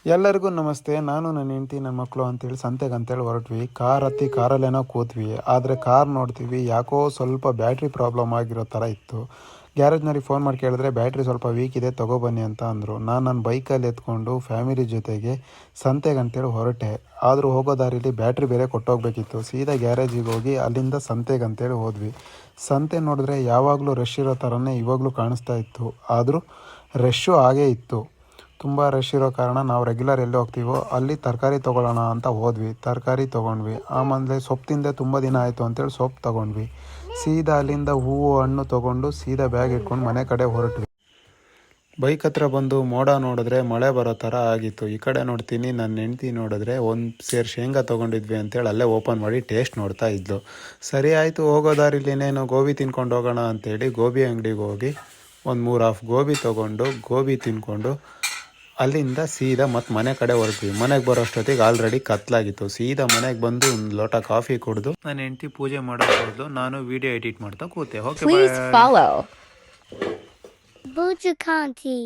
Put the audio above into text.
ಎಲ್ಲರಿಗೂ ನಮಸ್ತೆ. ನಾನು ನನ್ನ ಹೆಂಡತಿ ನನ್ನ ಮಕ್ಕಳು ಅಂತೇಳಿ ಸಂತೆಗೆ ಅಂತೇಳಿ ಹೊರಟ್ವಿ. ಕಾರ್ ಹತ್ತಿ ಕಾರಲ್ಲೇನೋ ಕೂತ್ವಿ. ಆದರೆ ಕಾರ್ ನೋಡ್ತೀವಿ ಯಾಕೋ ಸ್ವಲ್ಪ ಬ್ಯಾಟ್ರಿ ಪ್ರಾಬ್ಲಮ್ ಆಗಿರೋ ಥರ ಇತ್ತು. ಗ್ಯಾರೇಜ್ನವ್ರಿಗೆ ಫೋನ್ ಮಾಡಿ ಕೇಳಿದ್ರೆ ಬ್ಯಾಟ್ರಿ ಸ್ವಲ್ಪ ವೀಕ್ ಇದೆ, ತೊಗೊಬನ್ನಿ ಅಂತ ಅಂದರು. ನಾನು ನನ್ನ ಬೈಕಲ್ಲಿ ಎತ್ಕೊಂಡು ಫ್ಯಾಮಿಲಿ ಜೊತೆಗೆ ಸಂತೆಗೆ ಅಂತೇಳಿ ಹೊರಟೆ. ಆದರೂ ಹೋಗೋ ದಾರಿಲಿ ಬ್ಯಾಟ್ರಿ ಬೇರೆ ಕೊಟ್ಟೋಗ್ಬೇಕಿತ್ತು. ಸೀದಾ ಗ್ಯಾರೇಜಿಗೆ ಹೋಗಿ ಅಲ್ಲಿಂದ ಸಂತೆಗೆ ಅಂತೇಳಿ ಹೋದ್ವಿ. ಸಂತೆ ನೋಡಿದ್ರೆ ಯಾವಾಗಲೂ ರಶ್ ಇರೋ ಥರನೇ ಇವಾಗಲೂ ಕಾಣಿಸ್ತಾ ಇತ್ತು. ಆದರೂ ರಶ್ಶು ಆಗೇ ಇತ್ತು. ತುಂಬ ರಶ್ ಇರೋ ಕಾರಣ ನಾವು ರೆಗ್ಯುಲರ್ ಎಲ್ಲಿ ಹೋಗ್ತೀವೋ ಅಲ್ಲಿ ತರಕಾರಿ ತೊಗೊಳ್ಳೋಣ ಅಂತ ಹೋದ್ವಿ. ತರಕಾರಿ ತೊಗೊಂಡ್ವಿ. ಆಮೇಲೆ ಸೊಪ್ಪು ತಿಂದೆ ತುಂಬ ದಿನ ಆಯಿತು ಅಂತೇಳಿ ಸೊಪ್ಪು ತೊಗೊಂಡ್ವಿ. ಸೀದಾ ಅಲ್ಲಿಂದ ಹೂವು ಹಣ್ಣು ತೊಗೊಂಡು ಸೀದಾ ಬ್ಯಾಗ್ ಇಟ್ಕೊಂಡು ಮನೆ ಕಡೆ ಹೊರಟ್ವಿ. ಬೈಕ್ ಹತ್ರ ಬಂದು ಮೋಡ ನೋಡಿದ್ರೆ ಮಳೆ ಬರೋ ಥರ ಆಗಿತ್ತು. ಈ ಕಡೆ ನೋಡ್ತೀನಿ, ನನ್ನ ಹೆಂಡ್ತಿ ನೋಡಿದ್ರೆ ಒಂದು ಸೇರು ಶೇಂಗಾ ತೊಗೊಂಡಿದ್ವಿ ಅಂತೇಳಿ ಅಲ್ಲೇ ಓಪನ್ ಮಾಡಿ ಟೇಸ್ಟ್ ನೋಡ್ತಾ ಇದ್ಲು. ಸರಿ ಆಯಿತು, ಹೋಗೋ ದಾರಿಲಿ ಇನ್ನೇನು ಗೋಬಿ ತಿನ್ಕೊಂಡು ಹೋಗೋಣ ಅಂತೇಳಿ ಗೋಬಿ ಅಂಗಡಿಗೆ ಹೋಗಿ ಒಂದು 3 ಹಾಫ್ ಗೋಬಿ ತೊಗೊಂಡು ಗೋಬಿ ತಿನ್ಕೊಂಡು ಅಲ್ಲಿಂದ ಸೀದಾ ಮತ್ತೆ ಮನೆ ಕಡೆ ಹೊರಟ್ವಿ. ಮನೆಗೆ ಬರೋಷ್ಟೊತ್ತಿಗೆ ಆಲ್ರೆಡಿ ಕತ್ಲಾಗಿತ್ತು. ಸೀದಾ ಮನೆಗೆ ಬಂದು ಒಂದು ಲೋಟ ಕಾಫಿ ಕುಡಿದು ನನ್ನ ಹೆಂಡತಿ ಪೂಜೆ ಮಾಡೋದು, ನಾನು ವಿಡಿಯೋ ಎಡಿಟ್ ಮಾಡ್ತಾ ಕೂತೆ. Okay, Please follow Bujukanti.